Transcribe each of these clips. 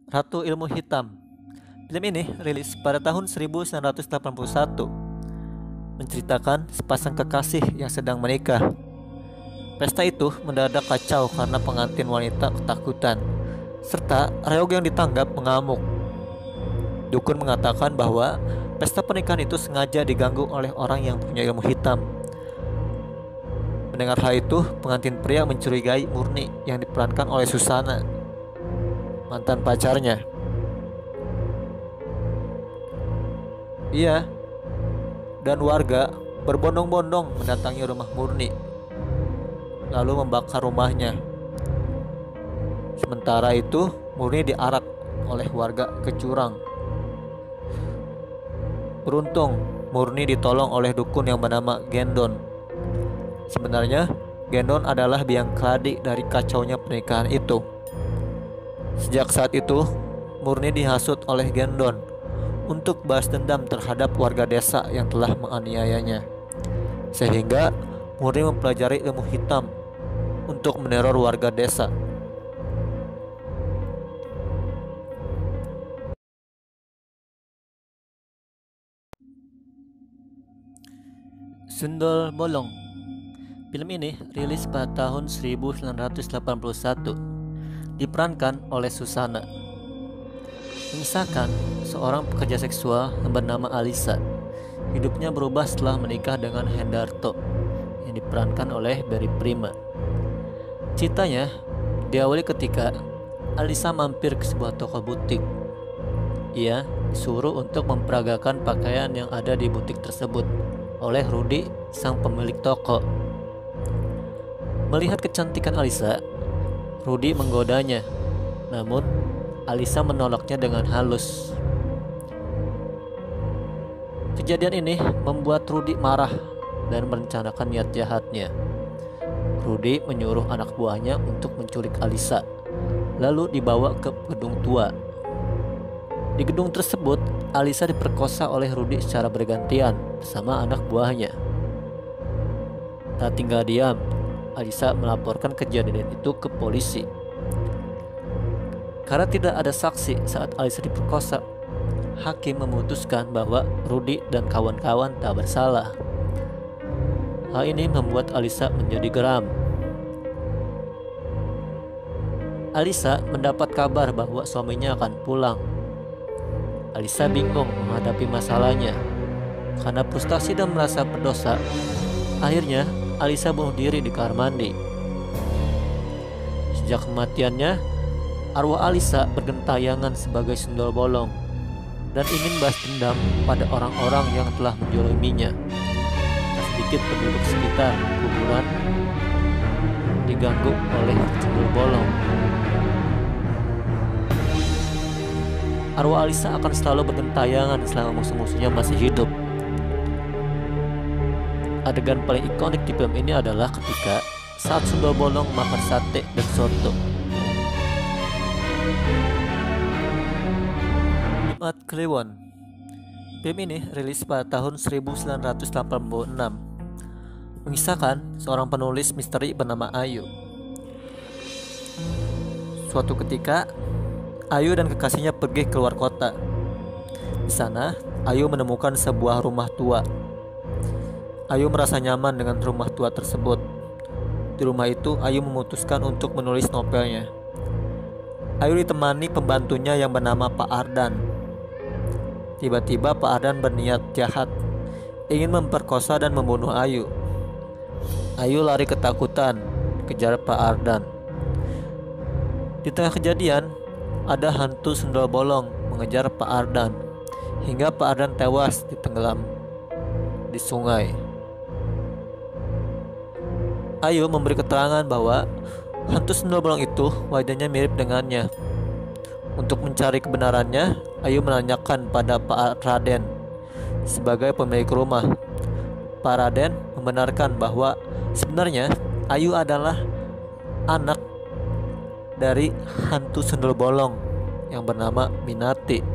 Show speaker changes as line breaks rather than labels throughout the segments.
Ratu Ilmu Hitam. Film ini rilis pada tahun 1981, menceritakan sepasang kekasih yang sedang menikah. Pesta itu mendadak kacau karena pengantin wanita ketakutan, serta reog yang ditanggap mengamuk. Dukun mengatakan bahwa pesta pernikahan itu sengaja diganggu oleh orang yang punya ilmu hitam. Mendengar hal itu, pengantin pria mencurigai Murni yang diperankan oleh Susana, mantan pacarnya. Ia dan warga berbondong-bondong mendatangi rumah Murni, lalu membakar rumahnya. Sementara itu, Murni diarak oleh warga ke jurang. Beruntung, Murni ditolong oleh dukun yang bernama Gendon. Sebenarnya, Gendon adalah biang keladi dari kacaunya pernikahan itu. Sejak saat itu, Murni dihasut oleh Gendon untuk balas dendam terhadap warga desa yang telah menganiayanya. Sehingga Murni mempelajari ilmu hitam untuk meneror warga desa. Sundol Bolong. Film ini rilis pada tahun 1981, diperankan oleh Susana. Mengisahkan seorang pekerja seksual yang bernama Alisa. Hidupnya berubah setelah menikah dengan Hendarto yang diperankan oleh Barry Prima. Ceritanya diawali ketika Alisa mampir ke sebuah toko butik. Ia disuruh untuk memperagakan pakaian yang ada di butik tersebut oleh Rudy, sang pemilik toko. Melihat kecantikan Alisa, Rudy menggodanya, namun Alisa menolaknya dengan halus. Kejadian ini membuat Rudy marah dan merencanakan niat jahatnya. Rudy menyuruh anak buahnya untuk menculik Alisa, lalu dibawa ke gedung tua. Di gedung tersebut, Alisa diperkosa oleh Rudy secara bergantian bersama anak buahnya. Tak tinggal diam, Alisa melaporkan kejadian itu ke polisi. Karena tidak ada saksi saat Alisa diperkosa, hakim memutuskan bahwa Rudy dan kawan-kawan tak bersalah. Hal ini membuat Alisa menjadi geram. Alisa mendapat kabar bahwa suaminya akan pulang. Alisa bingung menghadapi masalahnya. Karena frustasi dan merasa berdosa, akhirnya Alisa bunuh diri di kamar mandi. Sejak kematiannya, arwah Alisa bergentayangan sebagai sundol bolong dan ingin balas dendam pada orang-orang yang telah menjoliminya. Tak sedikit penduduk sekitar kuburan diganggu oleh sundol bolong. Arwah Alisa akan selalu bergentayangan selama musuh-musuhnya masih hidup. Adegan paling ikonik di film ini adalah ketika saat sundol bolong makan sate dan soto. Jumat Kliwon. Film ini rilis pada tahun 1986, mengisahkan seorang penulis misteri bernama Ayu. Suatu ketika, Ayu dan kekasihnya pergi keluar kota. Di sana, Ayu menemukan sebuah rumah tua. Ayu merasa nyaman dengan rumah tua tersebut. Di rumah itu, Ayu memutuskan untuk menulis novelnya. Ayu ditemani pembantunya yang bernama Pak Ardan. Tiba-tiba Pak Ardan berniat jahat, ingin memperkosa dan membunuh Ayu. Ayu lari ketakutan, kejar Pak Ardan. Di tengah kejadian, ada hantu sundol bolong mengejar Pak Ardan, hingga Pak Ardan tewas ditenggelam di sungai. Ayu memberi keterangan bahwa hantu sundol bolong itu wajahnya mirip dengannya. Untuk mencari kebenarannya, Ayu menanyakan pada Pak Raden sebagai pemilik rumah. Pak Raden membenarkan bahwa sebenarnya Ayu adalah anak dari hantu sundol bolong yang bernama Minati.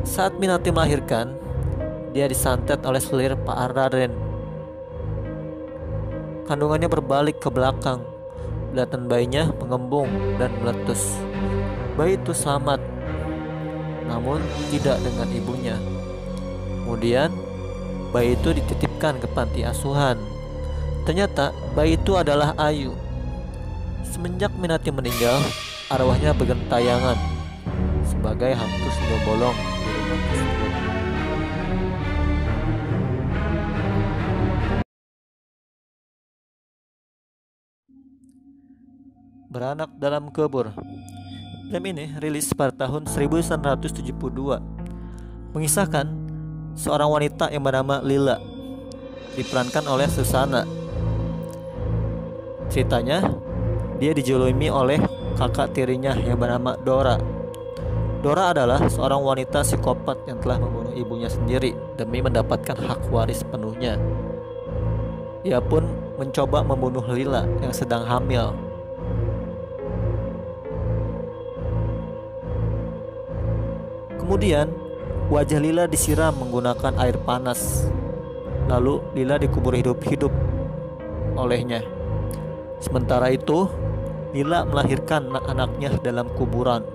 Saat Minati melahirkan, dia disantet oleh selir Pak Raden. Kandungannya berbalik ke belakang, belatan bayinya mengembung dan meletus. Bayi itu selamat, namun tidak dengan ibunya. Kemudian bayi itu dititipkan ke panti asuhan. Ternyata bayi itu adalah Ayu. Semenjak Minati meninggal, arwahnya bergentayangan sebagai hantu sundel bolong di rumah tersebut. Beranak dalam kubur. Film ini rilis pada tahun 1972, mengisahkan seorang wanita yang bernama Lila, diperankan oleh Susana. Ceritanya, dia dijolimi oleh kakak tirinya yang bernama Dora. Dora adalah seorang wanita psikopat yang telah membunuh ibunya sendiri demi mendapatkan hak waris penuhnya. Ia pun mencoba membunuh Lila yang sedang hamil. Kemudian, wajah Lila disiram menggunakan air panas. Lalu Lila dikubur hidup-hidup olehnya. Sementara itu, Lila melahirkan anak-anaknya dalam kuburan.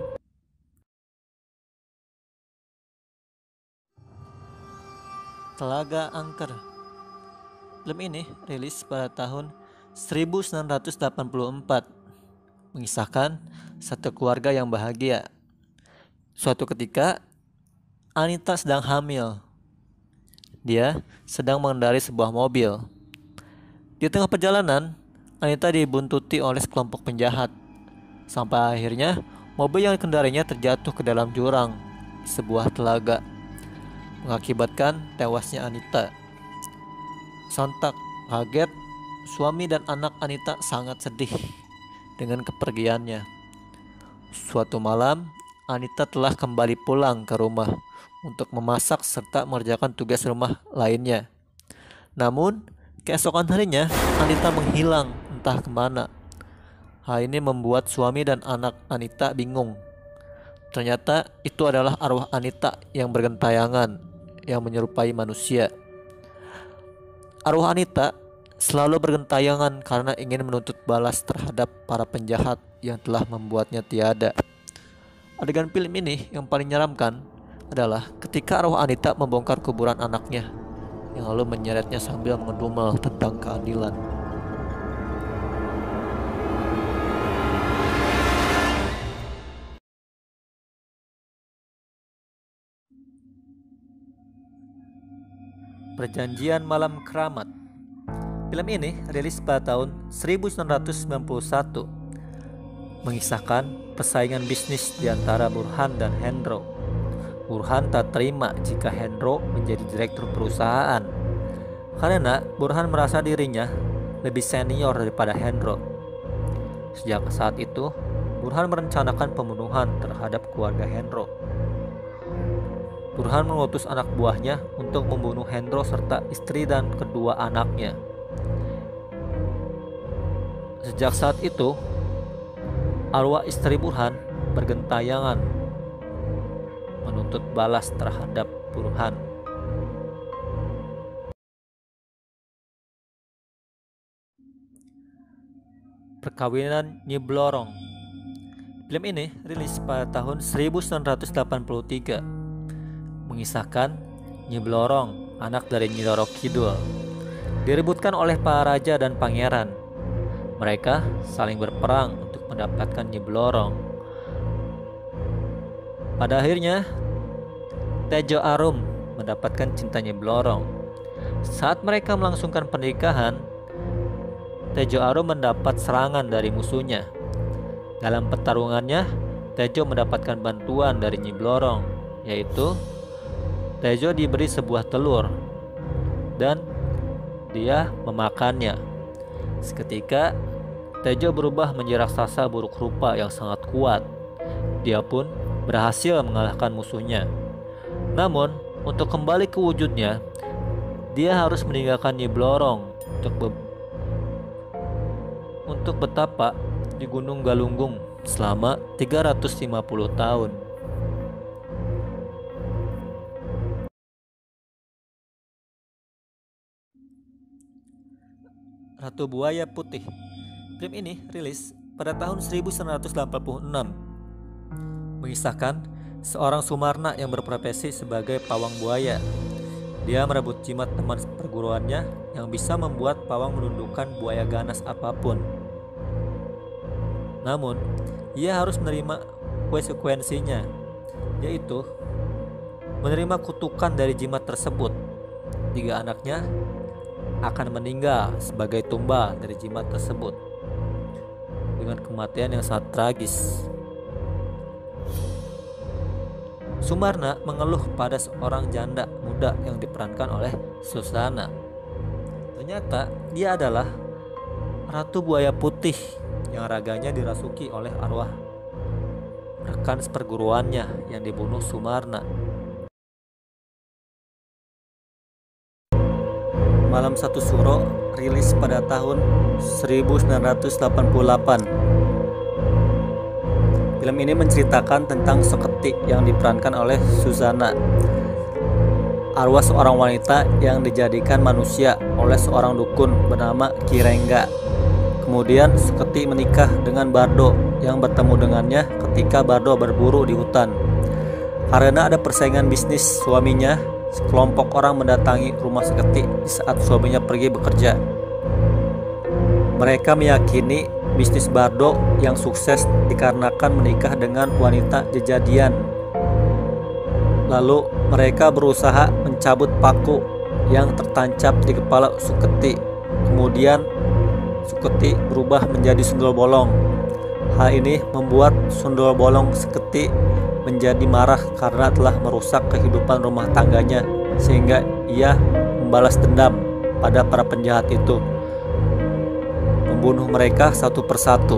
Telaga Angker. Film ini rilis pada tahun 1984, mengisahkan satu keluarga yang bahagia. Suatu ketika, Anita sedang hamil. Dia sedang mengendarai sebuah mobil. Di tengah perjalanan, Anita dibuntuti oleh sekelompok penjahat. Sampai akhirnya, mobil yang dikendarainya terjatuh ke dalam jurang di sebuah telaga, mengakibatkan tewasnya Anita. Sontak kaget, suami dan anak Anita sangat sedih dengan kepergiannya. Suatu malam, Anita telah kembali pulang ke rumah untuk memasak serta mengerjakan tugas rumah lainnya. Namun, keesokan harinya, Anita menghilang entah kemana. Hal ini membuat suami dan anak Anita bingung. Ternyata itu adalah arwah Anita yang bergentayangan, yang menyerupai manusia. Arwah Anita selalu bergentayangan karena ingin menuntut balas terhadap para penjahat yang telah membuatnya tiada. Adegan film ini yang paling menyeramkan adalah ketika arwah Anita membongkar kuburan anaknya, yang lalu menyeretnya sambil mengedumel tentang keadilan. Perjanjian Malam Keramat. Film ini rilis pada tahun 1991, mengisahkan persaingan bisnis di antara Burhan dan Hendro. Burhan tak terima jika Hendro menjadi direktur perusahaan, karena Burhan merasa dirinya lebih senior daripada Hendro. Sejak saat itu, Burhan merencanakan pembunuhan terhadap keluarga Hendro. Burhan mengutus anak buahnya untuk membunuh Hendro serta istri dan kedua anaknya. Sejak saat itu, arwah istri Burhan bergentayangan menuntut balas terhadap Burhan. Perkawinan Nyi Blorong. Film ini rilis pada tahun 1983, mengisahkan Nyi Blorong, anak dari Nyi Roro Kidul, direbutkan oleh para raja dan pangeran. Mereka saling berperang untuk mendapatkan Nyi Blorong. Pada akhirnya, Tejo Arum mendapatkan cinta Nyi Blorong. Saat mereka melangsungkan pernikahan, Tejo Arum mendapat serangan dari musuhnya. Dalam pertarungannya, Tejo mendapatkan bantuan dari Nyi Blorong, yaitu Tejo diberi sebuah telur dan dia memakannya. Seketika Tejo berubah menjadi raksasa buruk rupa yang sangat kuat. Dia pun berhasil mengalahkan musuhnya. Namun, untuk kembali ke wujudnya, dia harus meninggalkan Nyi Blorong untuk bertapa di Gunung Galunggung selama 350 tahun. Ratu Buaya Putih. Film ini rilis pada tahun 1986, mengisahkan seorang Sumarna yang berprofesi sebagai pawang buaya. Dia merebut jimat teman perguruannya yang bisa membuat pawang menundukkan buaya ganas apapun. Namun, ia harus menerima konsekuensinya, yaitu menerima kutukan dari jimat tersebut. 3 anaknya akan meninggal sebagai tumbal dari jimat tersebut dengan kematian yang sangat tragis. Sumarna mengeluh pada seorang janda muda yang diperankan oleh Susana. Ternyata dia adalah Ratu Buaya Putih yang raganya dirasuki oleh arwah rekan seperguruannya yang dibunuh Sumarna. Malam Satu Suro rilis pada tahun 1988. Film ini menceritakan tentang Soketi yang diperankan oleh Susana, arwah seorang wanita yang dijadikan manusia oleh seorang dukun bernama Kirengga. Kemudian Soketi menikah dengan Bardo yang bertemu dengannya ketika Bardo berburu di hutan. Karena ada persaingan bisnis suaminya, sekelompok orang mendatangi rumah Soketi di saat suaminya pergi bekerja. Mereka meyakini bisnis Bardo yang sukses dikarenakan menikah dengan wanita jejadian. Lalu mereka berusaha mencabut paku yang tertancap di kepala Soketi. Kemudian Soketi berubah menjadi sundel bolong. Hal ini membuat sundel bolong Soketi menjadi marah karena telah merusak kehidupan rumah tangganya, sehingga ia membalas dendam pada para penjahat itu, membunuh mereka satu persatu.